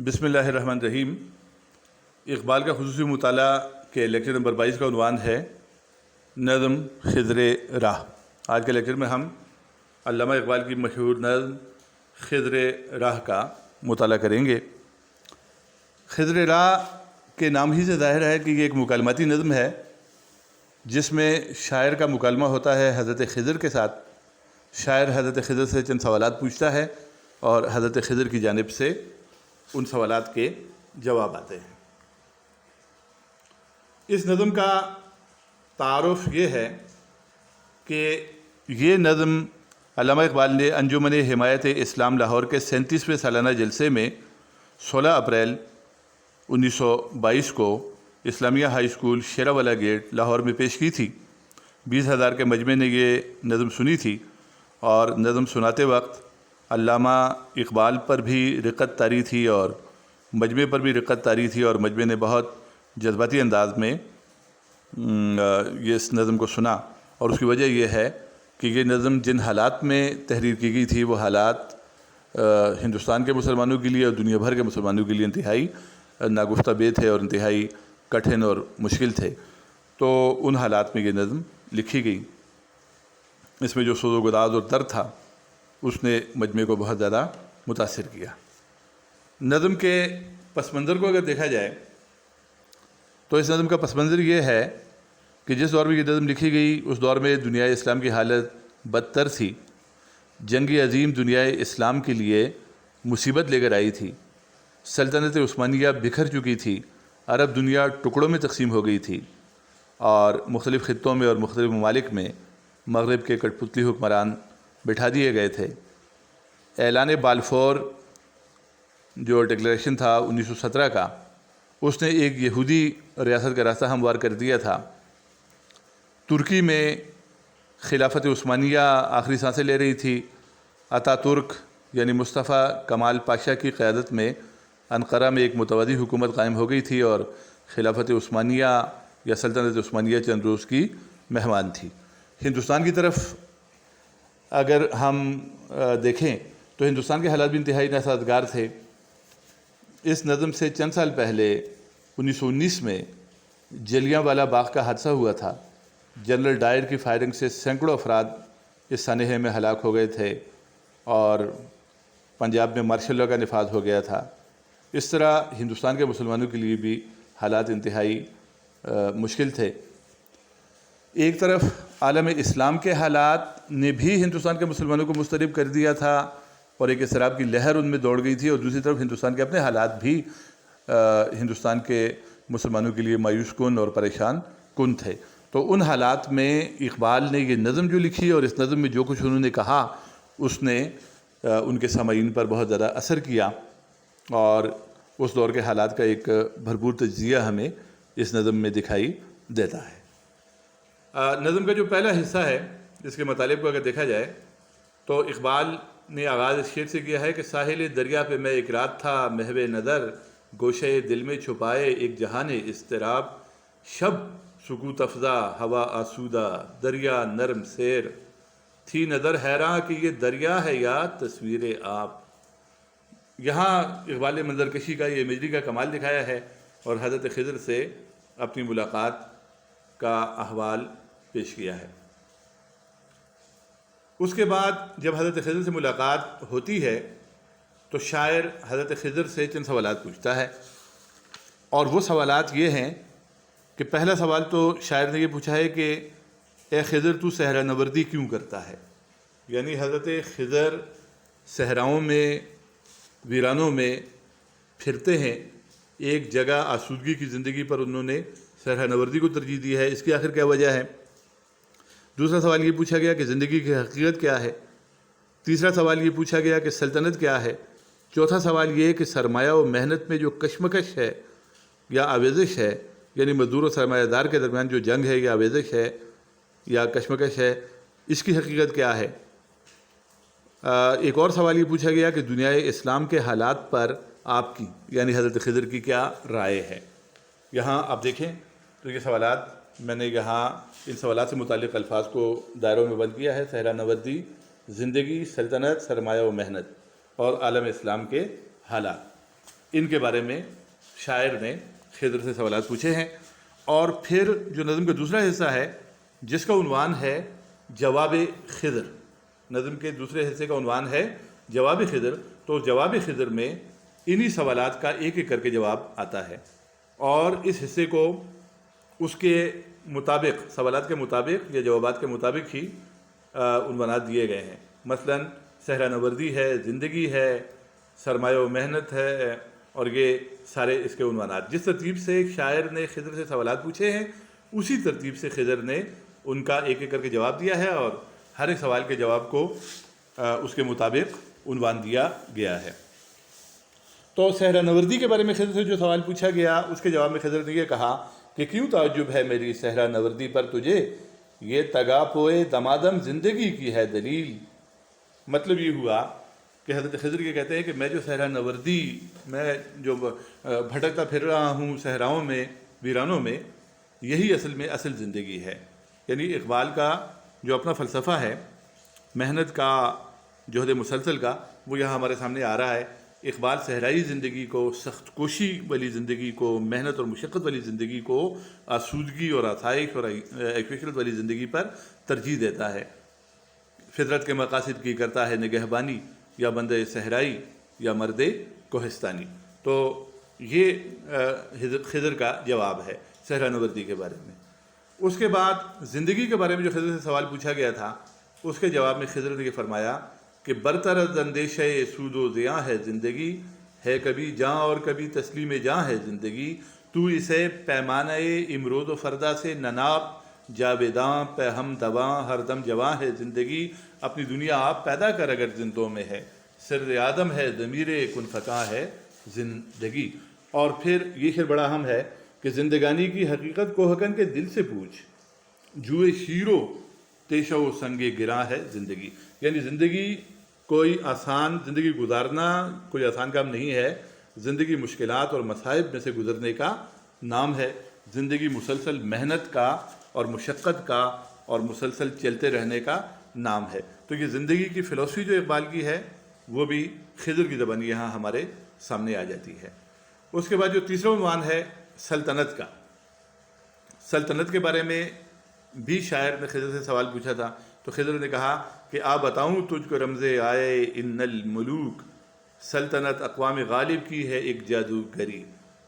بسم اللہ الرحمن الرحیم۔ اقبال کا خصوصی مطالعہ کے لیکچر نمبر 22 کا عنوان ہے نظم خضر راہ۔ آج کے لیکچر میں ہم علامہ اقبال کی مشہور نظم خضر راہ کا مطالعہ کریں گے۔ خضر راہ کے نام ہی سے ظاہر ہے کہ یہ ایک مکالماتی نظم ہے جس میں شاعر کا مکالمہ ہوتا ہے حضرت خضر کے ساتھ۔ شاعر حضرت خضر سے چند سوالات پوچھتا ہے اور حضرت خضر کی جانب سے ان سوالات کے جواب آتے ہیں۔ اس نظم کا تعارف یہ ہے کہ یہ نظم علامہ اقبال نے انجمن حمایت اسلام لاہور کے 37ویں سالانہ جلسے میں 16 اپریل 1922 کو اسلامیہ ہائی اسکول شیراوالا گیٹ لاہور میں پیش کی تھی۔ 20,000 کے مجمع نے یہ نظم سنی تھی اور نظم سناتے وقت علامہ اقبال پر بھی رقت طاری تھی اور مجمع پر بھی رقت طاری تھی، اور مجمع نے بہت جذباتی انداز میں یہ اس نظم کو سنا، اور اس کی وجہ یہ ہے کہ یہ نظم جن حالات میں تحریر کی گئی تھی وہ حالات ہندوستان کے مسلمانوں کے لیے اور دنیا بھر کے مسلمانوں کے لیے انتہائی ناگفتہ بے تھے اور انتہائی کٹھن اور مشکل تھے۔ تو ان حالات میں یہ نظم لکھی گئی۔ اس میں جو سوز و گداز اور درد تھا اس نے مجمع کو بہت زیادہ متاثر کیا۔ نظم کے پس منظر کو اگر دیکھا جائے تو اس نظم کا پس منظر یہ ہے کہ جس دور میں یہ نظم لکھی گئی اس دور میں دنیا اسلام کی حالت بدتر تھی۔ جنگ عظیم دنیا اسلام کے لیے مصیبت لے کر آئی تھی۔ سلطنت عثمانیہ بکھر چکی تھی، عرب دنیا ٹکڑوں میں تقسیم ہو گئی تھی اور مختلف خطوں میں اور مختلف ممالک میں مغرب کے کٹ پتلی حکمران بٹھا دیے گئے تھے۔ اعلان بالفور جو ڈکلیریشن تھا 1917 کا، اس نے ایک یہودی ریاست کا راستہ ہموار کر دیا تھا۔ ترکی میں خلافت عثمانیہ آخری سانسیں لے رہی تھی۔ اتا ترک یعنی مصطفیٰ کمال پاشا کی قیادت میں انقرہ میں ایک متوازی حکومت قائم ہو گئی تھی اور خلافت عثمانیہ یا سلطنت عثمانیہ چند روز کی مہمان تھی۔ ہندوستان کی طرف اگر ہم دیکھیں تو ہندوستان کے حالات بھی انتہائی ناسازگار تھے۔ اس نظم سے چند سال پہلے 1919 میں جلیاں والا باغ کا حادثہ ہوا تھا۔ جنرل ڈائر کی فائرنگ سے سینکڑوں افراد اس سانحے میں ہلاک ہو گئے تھے اور پنجاب میں مارشل لاء کا نفاذ ہو گیا تھا۔ اس طرح ہندوستان کے مسلمانوں کے لیے بھی حالات انتہائی مشکل تھے۔ ایک طرف عالم اسلام کے حالات نے بھی ہندوستان کے مسلمانوں کو مضطرب کر دیا تھا اور ایک اضطراب کی لہر ان میں دوڑ گئی تھی، اور دوسری طرف ہندوستان کے اپنے حالات بھی ہندوستان کے مسلمانوں کے لیے مایوس کن اور پریشان کن تھے۔ تو ان حالات میں اقبال نے یہ نظم جو لکھی اور اس نظم میں جو کچھ انہوں نے کہا اس نے ان کے سامعین پر بہت زیادہ اثر کیا، اور اس دور کے حالات کا ایک بھرپور تجزیہ ہمیں اس نظم میں دکھائی دیتا ہے۔ نظم کا جو پہلا حصہ ہے اس کے مطالب کو اگر دیکھا جائے تو اقبال نے آغاز اس شعر سے کیا ہے کہ ساحل دریا پہ میں ایک رات تھا، محو نظر گوشے دل میں چھپائے ایک جہان اضطراب، شب سکوت افزا ہوا آسودہ دریا نرم سیر، تھی نظر حیراں کہ یہ دریا ہے یا تصویر آپ۔ یہاں اقبال نے منظر کشی کا، یہ امیجری کا کمال دکھایا ہے اور حضرت خضر سے اپنی ملاقات کا احوال پیش کیا ہے۔ اس کے بعد جب حضرت خضر سے ملاقات ہوتی ہے تو شاعر حضرت خضر سے چند سوالات پوچھتا ہے، اور وہ سوالات یہ ہیں کہ پہلا سوال تو شاعر نے یہ پوچھا ہے کہ اے خضر تو صحرا نوردی کیوں کرتا ہے؟ یعنی حضرت خضر صحراؤں میں ویرانوں میں پھرتے ہیں، ایک جگہ آسودگی کی زندگی پر انہوں نے صحرا نوردی کو ترجیح دی ہے، اس کی آخر کیا وجہ ہے؟ دوسرا سوال یہ پوچھا گیا کہ زندگی کی حقیقت کیا ہے؟ تیسرا سوال یہ پوچھا گیا کہ سلطنت کیا ہے؟ چوتھا سوال یہ کہ سرمایہ و محنت میں جو کشمکش ہے یا آویزش ہے، یعنی مزدور و سرمایہ دار کے درمیان جو جنگ ہے یا آویزش ہے یا کشمکش ہے، اس کی حقیقت کیا ہے؟ ایک اور سوال یہ پوچھا گیا کہ دنیا اسلام کے حالات پر آپ کی یعنی حضرت خضر کی کیا رائے ہے؟ یہاں آپ دیکھیں تو یہ سوالات میں نے یہاں ان سوالات سے متعلق الفاظ کو دائروں میں بند کیا ہے: صحرا نوردی، زندگی، سلطنت، سرمایہ و محنت اور عالم اسلام کے حالات۔ ان کے بارے میں شاعر نے خضر سے سوالات پوچھے ہیں۔ اور پھر جو نظم کا دوسرا حصہ ہے جس کا عنوان ہے جواب خضر، نظم کے دوسرے حصے کا عنوان ہے جواب خضر، تو جواب خضر میں انہی سوالات کا ایک ایک کر کے جواب آتا ہے، اور اس حصے کو اس کے مطابق، سوالات کے مطابق یا جوابات کے مطابق ہی عنوانات دیے گئے ہیں۔ مثلاً صحرا نوردی ہے، زندگی ہے، سرمایہ و محنت ہے، اور یہ سارے اس کے عنوانات۔ جس ترتیب سے شاعر نے خضر سے سوالات پوچھے ہیں اسی ترتیب سے خضر نے ان کا ایک ایک کر کے جواب دیا ہے، اور ہر ایک سوال کے جواب کو اس کے مطابق عنوان دیا گیا ہے۔ تو صحرا نوردی کے بارے میں خضر سے جو سوال پوچھا گیا اس کے جواب میں خضر نے یہ کہا کہ کیوں تعجب ہے میری صحرا نوردی پر تجھے، یہ تگا پوئے دمادم زندگی کی ہے دلیل۔ مطلب یہ ہوا کہ حضرت خضر یہ کہتے ہیں کہ میں جو صحرا نوردی، میں جو بھٹکتا پھر رہا ہوں صحراؤں میں، ویرانوں میں، یہی اصل میں اصل زندگی ہے۔ یعنی اقبال کا جو اپنا فلسفہ ہے محنت کا، جہد مسلسل کا، وہ یہاں ہمارے سامنے آ رہا ہے۔ اقبال صحرائی زندگی کو، سخت کوشی والی زندگی کو، محنت اور مشقت والی زندگی کو آسودگی اور آسائش اور عشرت والی زندگی پر ترجیح دیتا ہے۔ فطرت کے مقاصد کی کرتا ہے نگہبانی، یا بندے صحرائی یا مرد کوہستانی۔ تو یہ خضر کا جواب ہے صحرا نوردی کے بارے میں۔ اس کے بعد زندگی کے بارے میں جو خضر سے سوال پوچھا گیا تھا اس کے جواب میں خضر نے یہ فرمایا کہ برتر از اندیشہ سود و زیاں ہے زندگی، ہے کبھی جاں اور کبھی تسلیم جاں ہے زندگی، تو اسے پیمانہ امروز و فردا سے نناب، جاویداں پہ ہم دواں ہر دم جواں ہے زندگی، اپنی دنیا آپ پیدا کر اگر زندوں میں ہے، سر آدم ہے ضمیر کن فکاں ہے زندگی۔ اور پھر یہ شعر بڑا اہم ہے کہ زندگانی کی حقیقت کو حقن کے دل سے پوچھ، جوئے شیرو تیشہ و سنگ گراں ہے زندگی۔ یعنی زندگی کوئی آسان، زندگی گزارنا کوئی آسان کام نہیں ہے، زندگی مشکلات اور مصائب میں سے گزرنے کا نام ہے، زندگی مسلسل محنت کا اور مشقت کا اور مسلسل چلتے رہنے کا نام ہے۔ تو یہ زندگی کی فلسفی جو اقبال کی ہے وہ بھی خضر کی زبانی یہاں ہمارے سامنے آ جاتی ہے۔ اس کے بعد جو تیسرا عنوان ہے سلطنت کا، سلطنت کے بارے میں بھی شاعر نے خضر سے سوال پوچھا تھا، تو خضر نے کہا کہ آ بتاؤں تجھ کو رمز آئے ان الملوک، سلطنت اقوام غالب کی ہے ایک جادوگری۔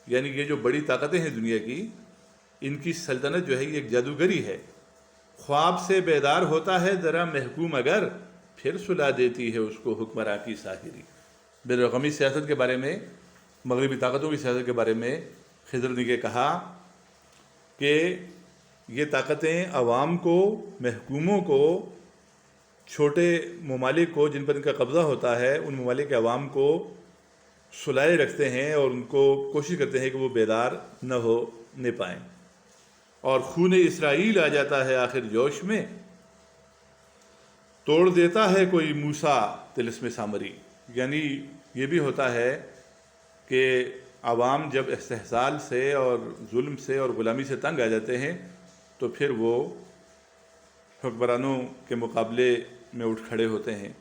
یعنی یہ جو بڑی طاقتیں ہیں دنیا کی، ان کی سلطنت جو ہے یہ ایک جادوگری ہے۔ خواب سے بیدار ہوتا ہے ذرا محکوم اگر، پھر سلا دیتی ہے اس کو حکمراں کی ساحری۔ بین الاقوامی سیاست کے بارے میں، مغربی طاقتوں کی سیاست کے بارے میں خضر نے یہ کہا کہ یہ طاقتیں عوام کو، محکوموں کو، چھوٹے ممالک کو جن پر ان کا قبضہ ہوتا ہے، ان ممالک کے عوام کو سلائے رکھتے ہیں اور ان کو کوشش کرتے ہیں کہ وہ بیدار نہ ہونے پائیں، اور خون اسرائیل آ جاتا ہے آخر جوش میں، توڑ دیتا ہے کوئی موسیٰ طلسم سامری۔ یعنی یہ بھی ہوتا ہے کہ عوام جب استحصال سے اور ظلم سے اور غلامی سے تنگ آ جاتے ہیں تو پھر وہ حکمرانوں کے مقابلے میں اٹھ کھڑے ہوتے ہیں۔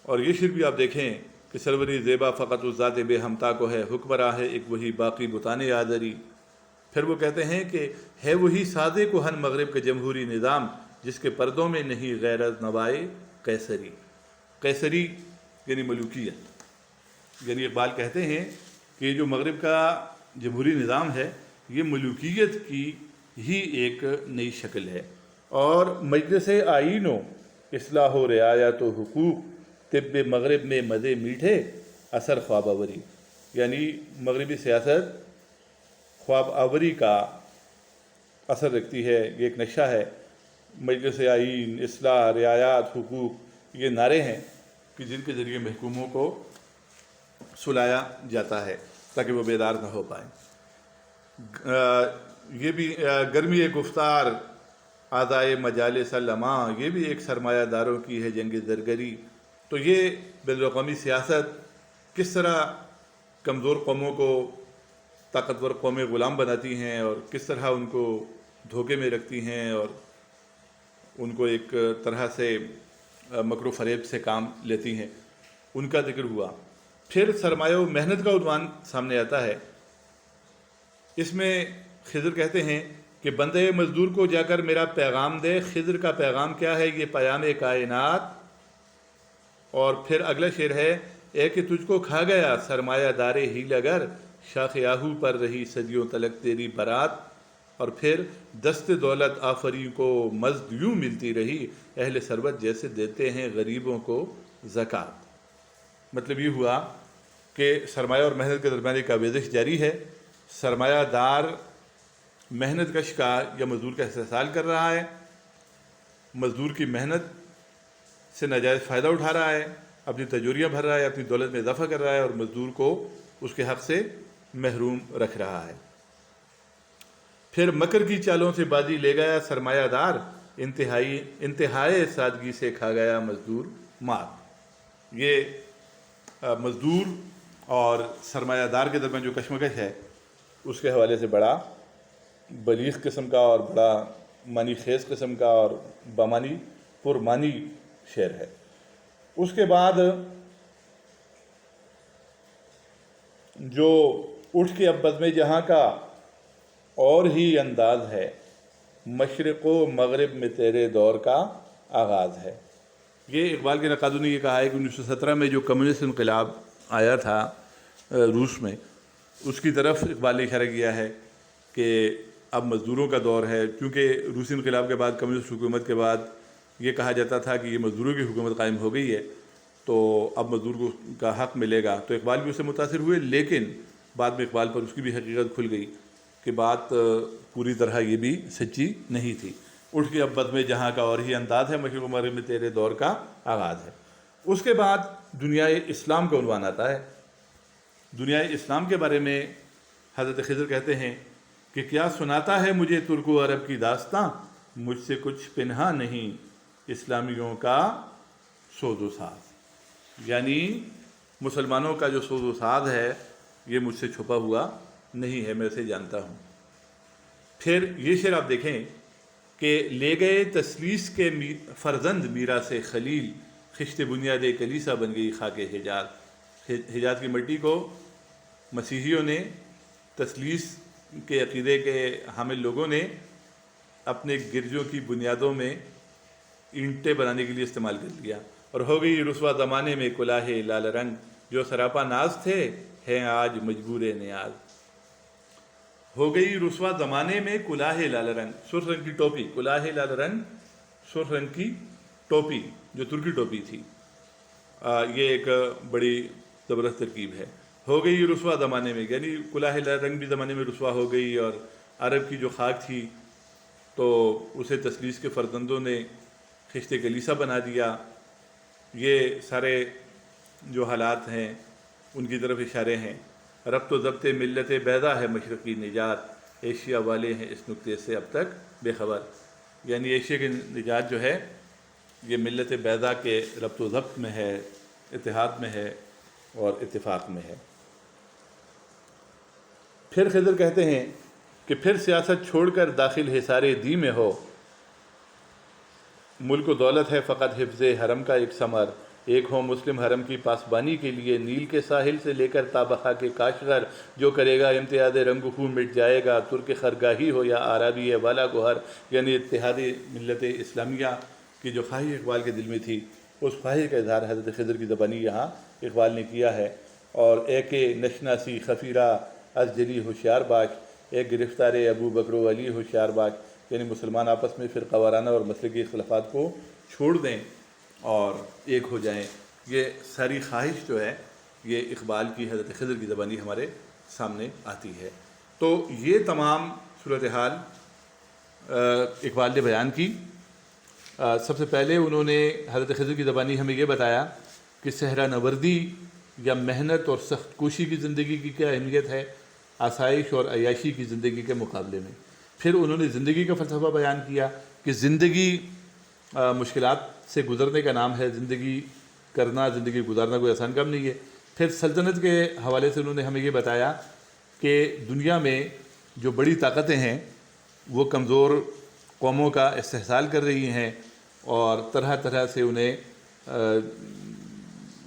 اور یہ شعر بھی آپ دیکھیں کہ سروری زیبا فقط و ذات بے ہمتا کو ہے، حکمراں ہے ایک وہی باقی بتانے آدری۔ پھر وہ کہتے ہیں کہ ہے وہی سازے کہن مغرب کا جمہوری نظام، جس کے پردوں میں نہیں غیر از نوائے قیصری۔ قیصری یعنی ملوکیت۔ یعنی اقبال کہتے ہیں کہ یہ جو مغرب کا جمہوری نظام ہے یہ ملوکیت کی ہی ایک نئی شکل ہے، اور مجلس آئین و اصلاح و رعایت و حقوق، طب مغرب میں مزے میٹھے اثر خواب آوری۔ یعنی مغربی سیاست خواب آوری کا اثر رکھتی ہے، یہ ایک نقشہ ہے۔ مجلس آئین، اصلاح، رعایات، حقوق، یہ نعرے ہیں کہ جن کے ذریعے محکوموں کو سلایا جاتا ہے تاکہ وہ بیدار نہ ہو پائیں۔ یہ بھی گرمی گفتار آدائے مجالس لماں، یہ بھی ایک سرمایہ داروں کی ہے جنگ زرگری۔ تو یہ بین الاقوامی سیاست کس طرح کمزور قوموں کو طاقتور قومیں غلام بناتی ہیں اور کس طرح ان کو دھوکے میں رکھتی ہیں اور ان کو ایک طرح سے مکر و فریب سے کام لیتی ہیں، ان کا ذکر ہوا۔ پھر سرمایہ و محنت کا عنوان سامنے آتا ہے۔ اس میں خضر کہتے ہیں کہ بندے مزدور کو جا کر میرا پیغام دے۔ خضر کا پیغام کیا ہے؟ یہ پیام کائنات۔ اور پھر اگلا شعر ہے، اے کہ تجھ کو کھا گیا سرمایہ دار ہیل گر، شاخ آہو پر رہی صدیوں تلک تیری برات۔ اور پھر دست دولت آفریں کو مزد یوں ملتی رہی، اہل ثروت جیسے دیتے ہیں غریبوں کو زکوٰۃ۔ مطلب یہ ہوا کہ سرمایہ اور محنت کے درمیان ایک آویزش جاری ہے۔ سرمایہ دار محنت کش کا یا مزدور کا استحصال کر رہا ہے، مزدور کی محنت سے ناجائز فائدہ اٹھا رہا ہے، اپنی تجوریاں بھر رہا ہے، اپنی دولت میں اضافہ کر رہا ہے، اور مزدور کو اس کے حق سے محروم رکھ رہا ہے۔ پھر مکر کی چالوں سے بازی لے گیا سرمایہ دار، انتہائے سادگی سے کھا گیا مزدور مار۔ یہ مزدور اور سرمایہ دار کے درمیان جو کشمکش ہے اس کے حوالے سے بڑا بلیغ قسم کا اور بڑا معنی خیز قسم کا اور بامانی پرمانی شعر ہے۔ اس کے بعد جو اٹھ کے اب بزم جہاں کا اور ہی انداز ہے، مشرق و مغرب میں تیرے دور کا آغاز ہے۔ یہ اقبال کے نقادوں نے یہ کہا ہے کہ 1917 میں جو کمیونسٹ انقلاب آیا تھا روس میں، اس کی طرف اقبال نے اشارہ کیا ہے کہ اب مزدوروں کا دور ہے، کیونکہ روسی انقلاب کے بعد کمیونسٹ حکومت کے بعد یہ کہا جاتا تھا کہ یہ مزدوروں کی حکومت قائم ہو گئی ہے تو اب مزدور کو کا حق ملے گا، تو اقبال بھی اس سے متاثر ہوئے، لیکن بعد میں اقبال پر اس کی بھی حقیقت کھل گئی کہ بات پوری طرح یہ بھی سچی نہیں تھی۔ اٹھ کے اب بزم جہاں کا اور ہی انداز ہے، مشرق و مغرب میں تیرے دور کا آغاز ہے۔ اس کے بعد دنیا اسلام کا عنوان آتا ہے۔ دنیا اسلام کے بارے میں حضرت خضر کہتے ہیں کہ کیا سناتا ہے مجھے ترک و عرب کی داستاں، مجھ سے کچھ پنہا نہیں اسلامیوں کا سوز و ساز۔ یعنی مسلمانوں کا جو سوز و ساز ہے یہ مجھ سے چھپا ہوا نہیں ہے، میں اسے جانتا ہوں۔ پھر یہ شعر آپ دیکھیں کہ لے گئے تسلیس کے فرزند میراث خلیل، خشت بنیاد کلیسا بن گئی خاک حجاز۔ حجاز کی مٹی کو مسیحیوں نے، تسلیس کے عقیدے کے حامل لوگوں نے اپنے گرجوں کی بنیادوں میں اینٹیں بنانے کے لیے استعمال کر لیا، اور ہو گئی رسوا زمانے میں کلاه لال رنگ، جو سراپا ناز تھے ہیں آج مجبور نیاز۔ ہو گئی رسوا زمانے میں کلاه لال رنگ، سرخ رنگ کی ٹوپی، کلاه لال رنگ سرخ رنگ کی ٹوپی جو ترکی ٹوپی تھی، یہ ایک بڑی زبردست ترکیب ہے۔ ہو گئی رسوا زمانے میں، یعنی کلاه لال رنگ بھی زمانے میں رسوا ہو گئی، اور عرب کی جو خاک تھی تو اسے تسلیس کے فرزندوں نے خشت کلیسا بنا دیا۔ یہ سارے جو حالات ہیں ان کی طرف اشارے ہیں۔ ربط و ضبط ملت بیضا ہے مشرقی نجات، ایشیا والے ہیں اس نکتے سے اب تک بے خبر۔ یعنی ایشیا کی نجات جو ہے یہ ملت بیضا کے ربط و ضبط میں ہے، اتحاد میں ہے اور اتفاق میں ہے۔ پھر خضر کہتے ہیں کہ پھر سیاست چھوڑ کر داخل حصار دی میں ہو، ملک و دولت ہے فقط حفظ حرم کا ایک ثمر، ایک ہو مسلم حرم کی پاسبانی کے لیے، نیل کے ساحل سے لے کر تابخا کے کاشغر، جو کرے گا امتیاز رنگ و خو مٹ جائے گا، ترک خرگاہی ہو یا عربی والا گوہر۔ یعنی اتحاد ملت اسلامیہ کی جو خواہش اقبال کے دل میں تھی، اس خواہش کا اظہار حضرت خضر کی زبانی یہاں اقبال نے کیا ہے۔ اور اے کہ نشناسی خفیرہ از جلی ہوشیار باش، ایک گرفتار ابو بکر و علی ہوشیار باش، یعنی مسلمان آپس میں فرقہ وارانہ اور مسلکی اختلافات کو چھوڑ دیں اور ایک ہو جائیں۔ یہ ساری خواہش جو ہے یہ اقبال کی حضرت خضر کی زبانی ہمارے سامنے آتی ہے۔ تو یہ تمام صورتحال اقبال نے بیان کی۔ سب سے پہلے انہوں نے حضرت خضر کی زبانی ہمیں یہ بتایا کہ صحرا نوردی یا محنت اور سخت کوشی کی زندگی کی کیا اہمیت ہے آسائش اور عیاشی کی زندگی کے مقابلے میں۔ پھر انہوں نے زندگی کا فلسفہ بیان کیا کہ زندگی مشکلات سے گزرنے کا نام ہے، زندگی کرنا، زندگی گزارنا کوئی آسان کام نہیں ہے۔ پھر سلطنت کے حوالے سے انہوں نے ہمیں یہ بتایا کہ دنیا میں جو بڑی طاقتیں ہیں وہ کمزور قوموں کا استحصال کر رہی ہیں اور طرح طرح سے انہیں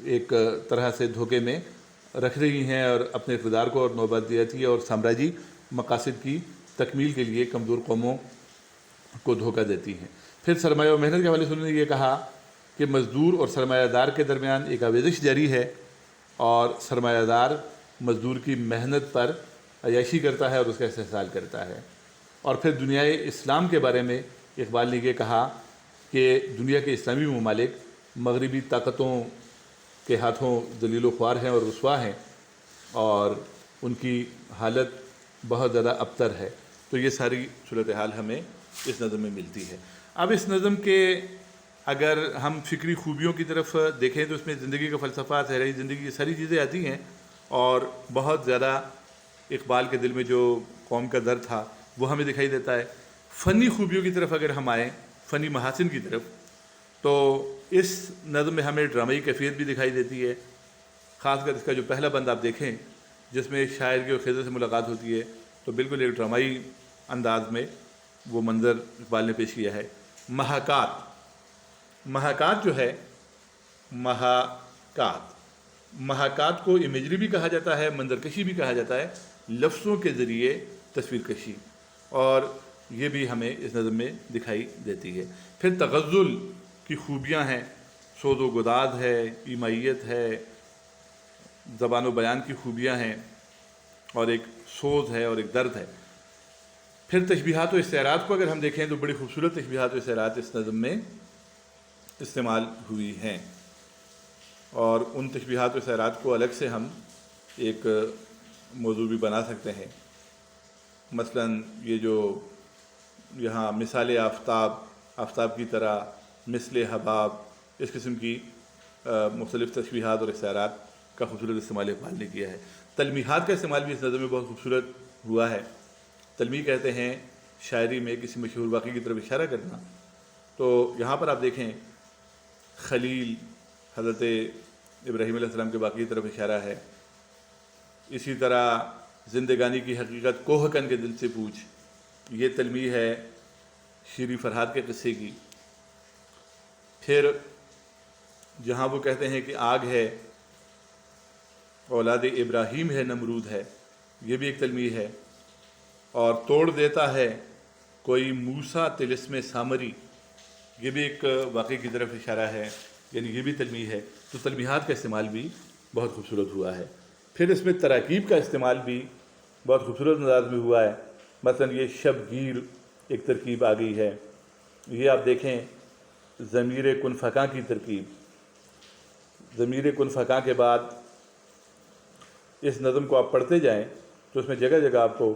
ایک طرح سے دھوکے میں رکھ رہی ہیں اور اپنے اقتدار کو اور نوآبادیاتی اور سامراجی مقاصد کی تکمیل کے لیے کمزور قوموں کو دھوکہ دیتی ہیں۔ پھر سرمایہ و محنت کے حوالے سے انہوں نے یہ کہا کہ مزدور اور سرمایہ دار کے درمیان ایک آویزش جاری ہے، اور سرمایہ دار مزدور کی محنت پر عیاشی کرتا ہے اور اس کا استحصال کرتا ہے۔ اور پھر دنیائے اسلام کے بارے میں اقبال نے یہ کہا کہ دنیا کے اسلامی ممالک مغربی طاقتوں کے ہاتھوں ذلیل و خوار ہیں اور رسوا ہیں، اور ان کی حالت بہت زیادہ ابتر ہے۔ تو یہ ساری صورتحال ہمیں اس نظم میں ملتی ہے۔ اب اس نظم کے اگر ہم فکری خوبیوں کی طرف دیکھیں تو اس میں زندگی کا فلسفہ، صحرائی زندگی، یہ ساری چیزیں آتی ہیں، اور بہت زیادہ اقبال کے دل میں جو قوم کا درد تھا وہ ہمیں دکھائی دیتا ہے۔ فنی خوبیوں کی طرف اگر ہم آئیں، فنی محاسن کی طرف، تو اس نظم میں ہمیں ڈرامائی کیفیت بھی دکھائی دیتی ہے۔ خاص کر اس کا جو پہلا بند آپ دیکھیں جس میں شاعر کی اور خضر سے ملاقات ہوتی ہے، تو بالکل ایک ڈرامائی انداز میں وہ منظر اقبال نے پیش کیا ہے۔ محاکات جو ہے، محاکات کو امیجری بھی کہا جاتا ہے، منظر کشی بھی کہا جاتا ہے، لفظوں کے ذریعے تصویر کشی، اور یہ بھی ہمیں اس نظم میں دکھائی دیتی ہے۔ پھر تغزل کی خوبیاں ہیں، سوز و گداز ہے، ایمائیت ہے، زبان و بیان کی خوبیاں ہیں، اور ایک سوز ہے اور ایک درد ہے۔ پھر تشبیہات و استعارات کو اگر ہم دیکھیں تو بڑی خوبصورت تشبیہات و استعارات اس نظم میں استعمال ہوئی ہیں، اور ان تشبیہات و استعارات کو الگ سے ہم ایک موضوع بھی بنا سکتے ہیں۔ مثلا یہ جو یہاں مثال آفتاب کی طرح، مثل حباب، اس قسم کی مختلف تشبیہات اور استعارات کا خوبصورت استعمال اقبال نے کیا ہے۔ تلمیحات کا استعمال بھی اس نظم میں بہت خوبصورت ہوا ہے۔ تلمیح کہتے ہیں شاعری میں کسی مشہور واقعے کی طرف اشارہ کرنا۔ تو یہاں پر آپ دیکھیں خلیل، حضرت ابراہیم علیہ السلام کے واقعے کی طرف اشارہ ہے۔ اسی طرح زندگانی کی حقیقت کوہکن کے دل سے پوچھ، یہ تلمیح ہے شیریں فرہاد کے قصے کی۔ پھر جہاں وہ کہتے ہیں کہ آگ ہے، اولاد ابراہیم ہے، نمرود ہے، یہ بھی ایک تلمیح ہے۔ اور توڑ دیتا ہے کوئی موسیٰ طلسم سامری، یہ بھی ایک واقعے کی طرف اشارہ ہے، یعنی یہ بھی تلمیح ہے۔ تو تلمیحات کا استعمال بھی بہت خوبصورت ہوا ہے۔ پھر اس میں تراکیب کا استعمال بھی بہت خوبصورت انداز میں ہوا ہے۔ مثلا یہ شب گیر ایک ترکیب آ گئی ہے، یہ آپ دیکھیں ضمیر کن فکاں کی ترکیب۔ ضمیر کن فکاں کے بعد اس نظم کو آپ پڑھتے جائیں تو اس میں جگہ جگہ آپ کو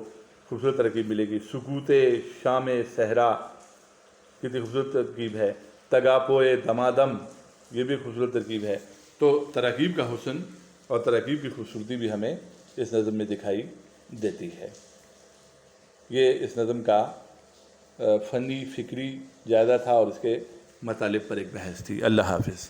خوبصورت ترکیب ملے گی۔ سکوت شام صحرا کتنی خوبصورت ترکیب ہے، تگاپوئے دمادم، یہ بھی خوبصورت ترکیب ہے۔ تو تراکیب کا حسن اور تراکیب کی خوبصورتی بھی ہمیں اس نظم میں دکھائی دیتی ہے۔ یہ اس نظم کا فنی فکری جائزہ تھا اور اس کے مطالب پر ایک بحث تھی۔ اللہ حافظ۔